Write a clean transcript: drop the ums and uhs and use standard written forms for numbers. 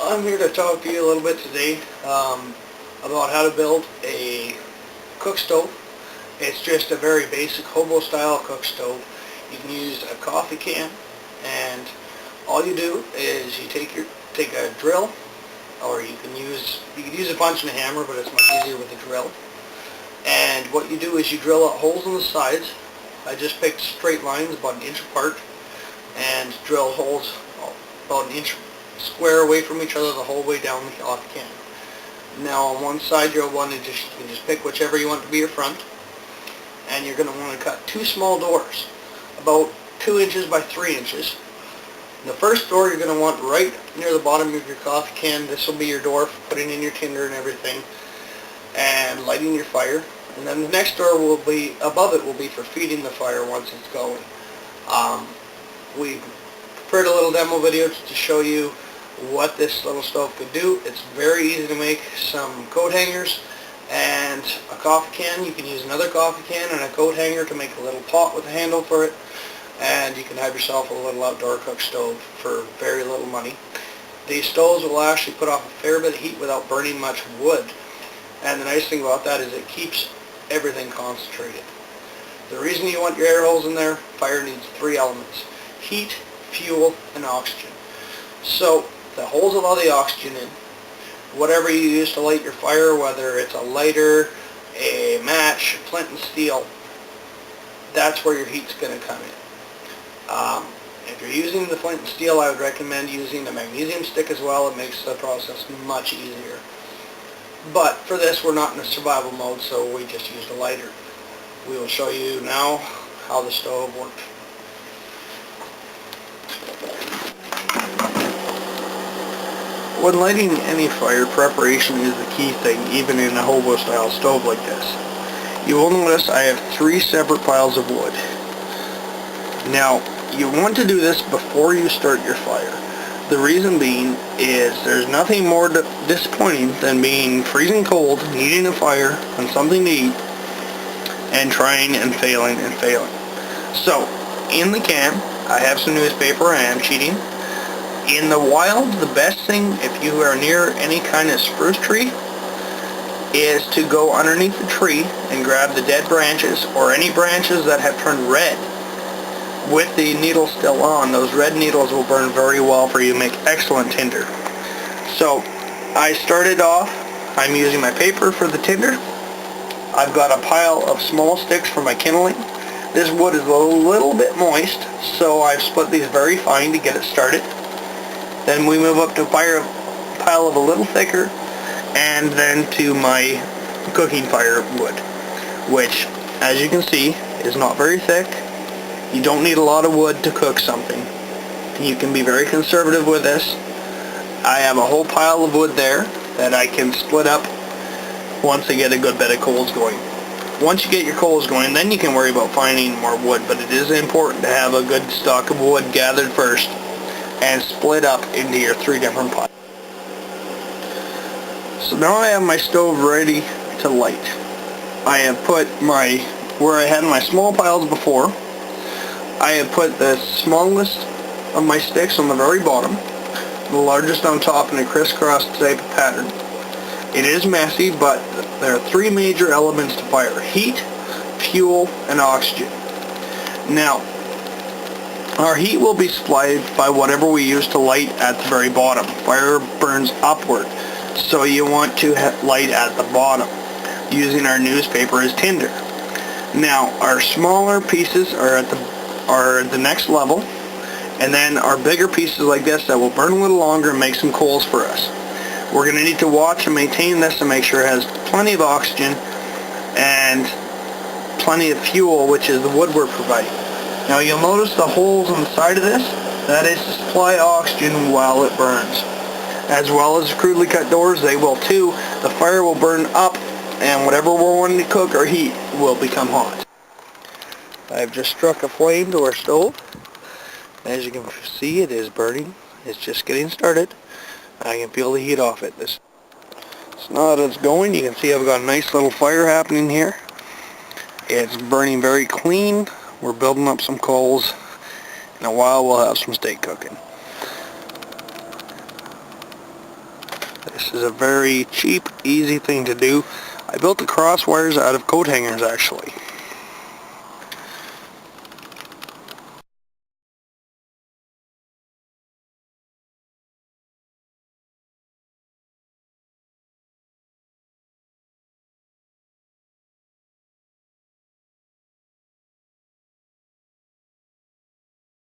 I'm here to talk to you a little bit today about how to build a cook stove. It's just a very basic hobo style cook stove. You can use a coffee can, and all you do is you take a drill, or you can use a punch and a hammer, but it's much easier with a drill. And what you do is you drill out holes on the sides. I just picked straight lines about an inch apart and drill holes about an inch square away from each other the whole way down the coffee can. Now on one side you can just pick whichever you want to be your front, and you're going to want to cut two small doors about 2 inches by 3 inches. The first door you're going to want right near the bottom of your coffee can. This will be your door for putting in your tinder and everything and lighting your fire. And then the next door will be above it, will be for feeding the fire once it's going. We prepared a little demo video to show you what this little stove could do. It's very easy to make. Some coat hangers and a coffee can. You can use another coffee can and a coat hanger to make a little pot with a handle for it, and you can have yourself a little outdoor cook stove for very little money. These stoves will actually put off a fair bit of heat without burning much wood, and the nice thing about that is it keeps everything concentrated. The reason you want your air holes in there: fire needs 3 elements: heat, fuel, and oxygen. So the holes allow the oxygen in. Whatever you use to light your fire, whether it's a lighter, a match, flint and steel, that's where your heat's going to come in. If you're using the flint and steel, I would recommend using a magnesium stick as well. It makes the process much easier. But for this, we're not in a survival mode, so we just used a lighter. We will show you now how the stove works. When lighting any fire, preparation is the key thing, even in a hobo style stove like this. You will notice I have 3 separate piles of wood. Now, you want to do this before you start your fire. The reason being is there's nothing more disappointing than being freezing cold, needing a fire and something to eat, and trying and failing and failing. So, in the can, I have some newspaper. I am cheating. In the wild, the best thing, if you are near any kind of spruce tree, is to go underneath the tree and grab the dead branches, or any branches that have turned red with the needles still on. Those red needles will burn very well for you, make excellent tinder. So I started off, I'm using my paper for the tinder. I've got a pile of small sticks for my kindling. This wood is a little bit moist, so I've split these very fine to get it started. Then we move up to a pile of a little thicker, and then to my cooking fire wood, which, as you can see, is not very thick. You don't need a lot of wood to cook something. You can be very conservative with this. I have a whole pile of wood there that I can split up once I get a good bit of coals going. Once you get your coals going, then you can worry about finding more wood, but it is important to have a good stock of wood gathered first and split up into your 3 different piles. So now I have my stove ready to light. I have put where I had my small piles before, I have put the smallest of my sticks on the very bottom, the largest on top, in a crisscross type of pattern. It is messy, but there are 3 major elements to fire: heat, fuel, and oxygen. Now, our heat will be supplied by whatever we use to light at the very bottom. Fire burns upward, so you want to light at the bottom, using our newspaper as tinder. Now, our smaller pieces are at the next level, and then our bigger pieces like this that will burn a little longer and make some coals for us. We're going to need to watch and maintain this to make sure it has plenty of oxygen and plenty of fuel, which is the wood we're providing. Now you'll notice the holes on the side of this. That is to supply oxygen while it burns. As well as crudely cut doors, they will too. The fire will burn up, and whatever we're wanting to cook or heat will become hot. I've just struck a flame to our stove. As you can see, it is burning. It's just getting started. I can feel the heat off it. So now that it's going, you can see I've got a nice little fire happening here. It's burning very clean. We're building up some coals. In a while we'll have some steak cooking. This is a very cheap, easy thing to do. I built the cross wires out of coat hangers actually.